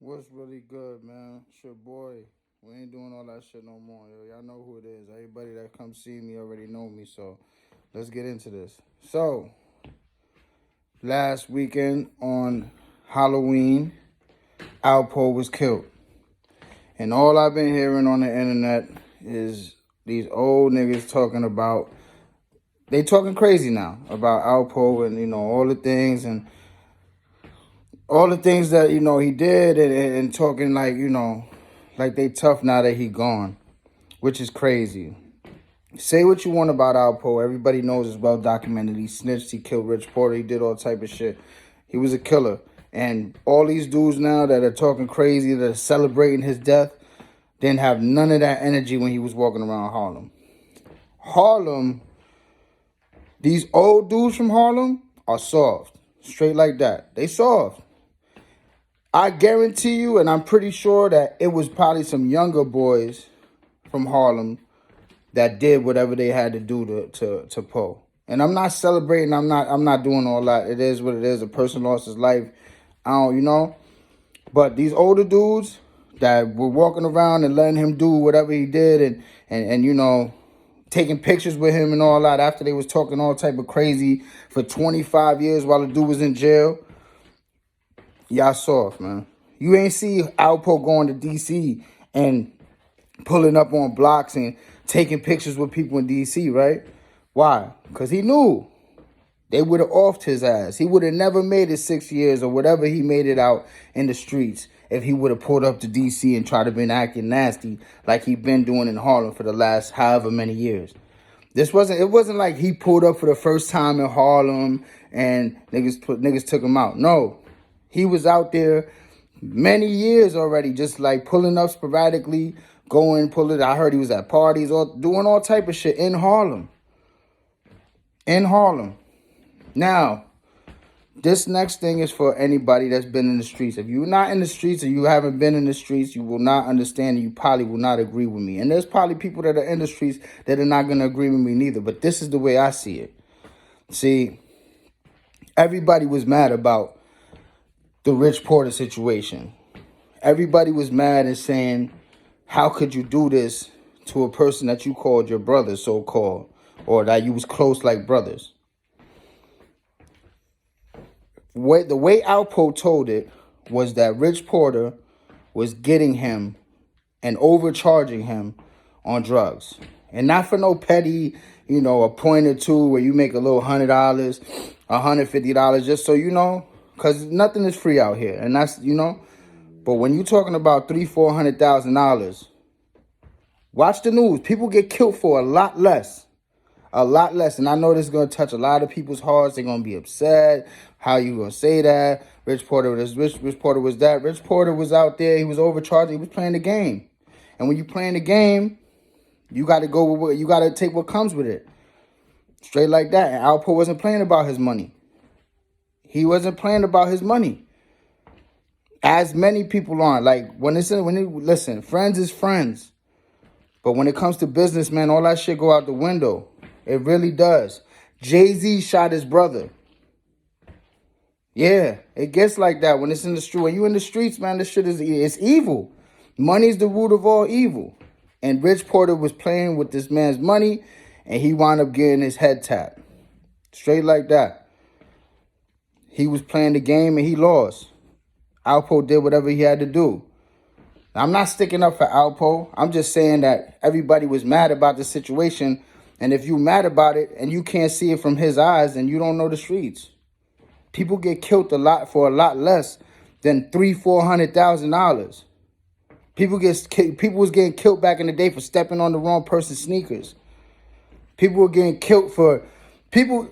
What's really good, man? It's your boy. We ain't doing all that shit no more, yo. Y'all know who it is. Everybody that comes see me already know me, so let's get into this. So, last weekend on Halloween, Alpo was killed. And all I've been hearing on the internet is these old niggas talking about, they talking crazy now about Alpo and, all the things that, he did and talking like they tough now that he gone, which is crazy. Say what you want about Alpo. Everybody knows it's well documented. He snitched, he killed Rich Porter, he did all type of shit. He was a killer. And all these dudes now that are talking crazy, that are celebrating his death, didn't have none of that energy when he was walking around Harlem. Harlem, these old dudes from Harlem are soft. Straight like that. They soft. I guarantee you, and I'm pretty sure that it was probably some younger boys from Harlem that did whatever they had to do to Poe. And I'm not celebrating. I'm not doing all that. It is what it is. A person lost his life. I don't. But these older dudes that were walking around and letting him do whatever he did and taking pictures with him and all that after they was talking all type of crazy for 25 years while the dude was in jail. Y'all soft, man. You ain't see Alpo going to D.C. and pulling up on blocks and taking pictures with people in D.C., right? Why? Because he knew they would have offed his ass. He would have never made it 6 years or whatever he made it out in the streets if he would have pulled up to D.C. and tried to been acting nasty like he been doing in Harlem for the last however many years. It wasn't like he pulled up for the first time in Harlem and niggas took him out. No. He was out there many years already, just like pulling up sporadically, I heard he was at parties or doing all type of shit in Harlem. In Harlem. Now, this next thing is for anybody that's been in the streets. If you're not in the streets or you haven't been in the streets, you will not understand and you probably will not agree with me. And there's probably people that are in the streets that are not going to agree with me neither. But this is the way I see it. See, everybody was mad about the Rich Porter situation. Everybody was mad and saying, how could you do this to a person that you called your brother, so-called, or that you was close like brothers? The way Alpo told it was that Rich Porter was getting him and overcharging him on drugs. And not for no petty, a point or two where you make a little $100, $150, just so you know. Because nothing is free out here. And that's, But when you're talking about $300,000-$400,000, watch the news. People get killed for a lot less. A lot less. And I know this is going to touch a lot of people's hearts. They're going to be upset. How you going to say that? Rich Porter was this. Rich Porter was that. Rich Porter was out there. He was overcharging. He was playing the game. And when you're playing the game, you got to go with what, you got to take what comes with it. Straight like that. And Alpo wasn't playing about his money. He wasn't playing about his money. As many people aren't. Like, listen, friends is friends. But when it comes to business, man, all that shit go out the window. It really does. Jay-Z shot his brother. Yeah, it gets like that when it's in the street. When you in the streets, man, this shit it's evil. Money's the root of all evil. And Rich Porter was playing with this man's money, and he wound up getting his head tapped. Straight like that. He was playing the game and he lost. Alpo did whatever he had to do. I'm not sticking up for Alpo. I'm just saying that everybody was mad about the situation. And if you mad about it and you can't see it from his eyes, then you don't know the streets. People get killed for a lot less than $300,000-$400,000. People was getting killed back in the day for stepping on the wrong person's sneakers. People were getting killed for people.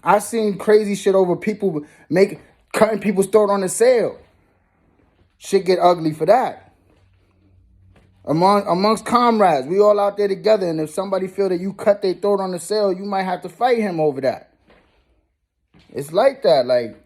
I seen crazy shit over people cutting people's throat on the sale. Shit get ugly for that. Amongst comrades, we all out there together, and if somebody feel that you cut their throat on the sale, you might have to fight him over that. It's like that. Like,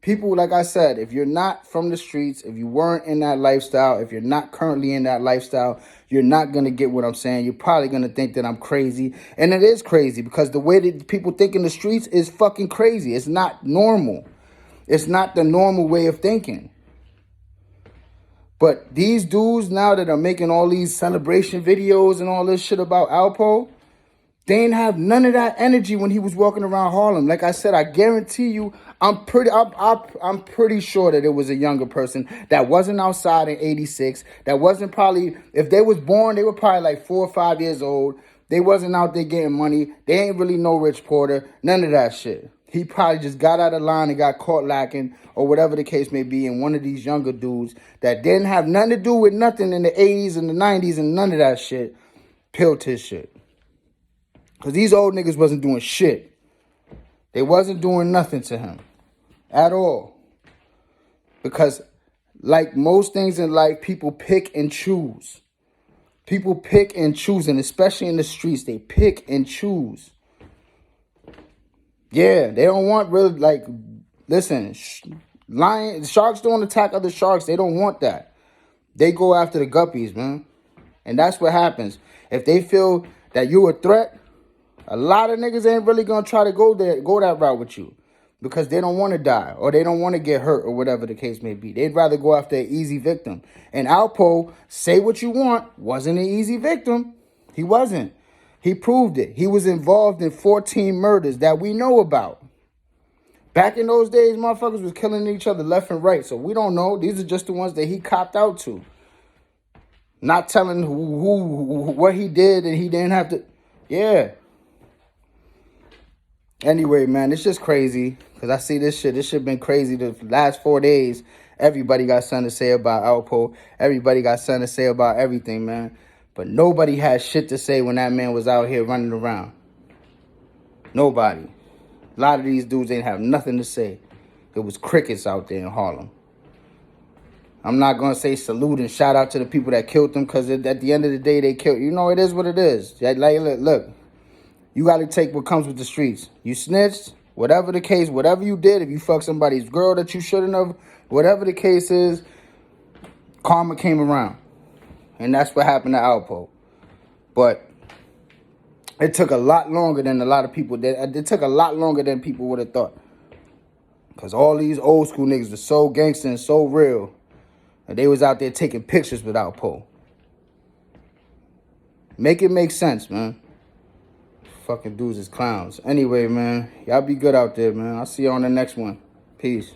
people, like I said, if you're not from the streets, if you weren't in that lifestyle, if you're not currently in that lifestyle, you're not going to get what I'm saying. You're probably going to think that I'm crazy. And it is crazy because the way that people think in the streets is fucking crazy. It's not normal. It's not the normal way of thinking. But these dudes now that are making all these celebration videos and all this shit about Alpo, they didn't have none of that energy when he was walking around Harlem. Like I said, I guarantee you, I'm pretty sure that it was a younger person that wasn't outside in '86. That wasn't probably, if they was born, they were probably like 4 or 5 years old. They wasn't out there getting money. They ain't really know Rich Porter. None of that shit. He probably just got out of line and got caught lacking or whatever the case may be. And one of these younger dudes that didn't have nothing to do with nothing in the '80s and the '90s and none of that shit, peeled his shit. Because these old niggas wasn't doing shit. They wasn't doing nothing to him at all. Because like most things in life, people pick and choose. People pick and choose, and especially in the streets, they pick and choose. Yeah, they don't want real, like, listen, sharks don't attack other sharks. They don't want that. They go after the guppies, man. And that's what happens. If they feel that you're a threat, a lot of niggas ain't really gonna try to go that route with you because they don't want to die or they don't want to get hurt or whatever the case may be. They'd rather go after an easy victim. And Alpo, say what you want, wasn't an easy victim. He wasn't. He proved it. He was involved in 14 murders that we know about. Back in those days, motherfuckers was killing each other left and right. So we don't know. These are just the ones that he copped out to. Not telling what he did and he didn't have to. Yeah. Anyway, man, it's just crazy because I see this shit. This shit been crazy the last 4 days. Everybody got something to say about Alpo. Everybody got something to say about everything, man. But nobody had shit to say when that man was out here running around. Nobody. A lot of these dudes ain't have nothing to say. It was crickets out there in Harlem. I'm not going to say salute and shout out to the people that killed them because at the end of the day, they killed. You know, it is what it is. Like, look. You got to take what comes with the streets. You snitched, whatever the case, whatever you did, if you fucked somebody's girl that you shouldn't have, whatever the case is, karma came around. And that's what happened to Alpo. But it took a lot longer than a lot of people did. It took a lot longer than people would have thought. Because all these old school niggas were so gangster and so real. And they was out there taking pictures with Alpo. Make it make sense, man. Fucking dudes is clowns. Anyway, man, y'all be good out there, man. I'll see you on the next one. Peace.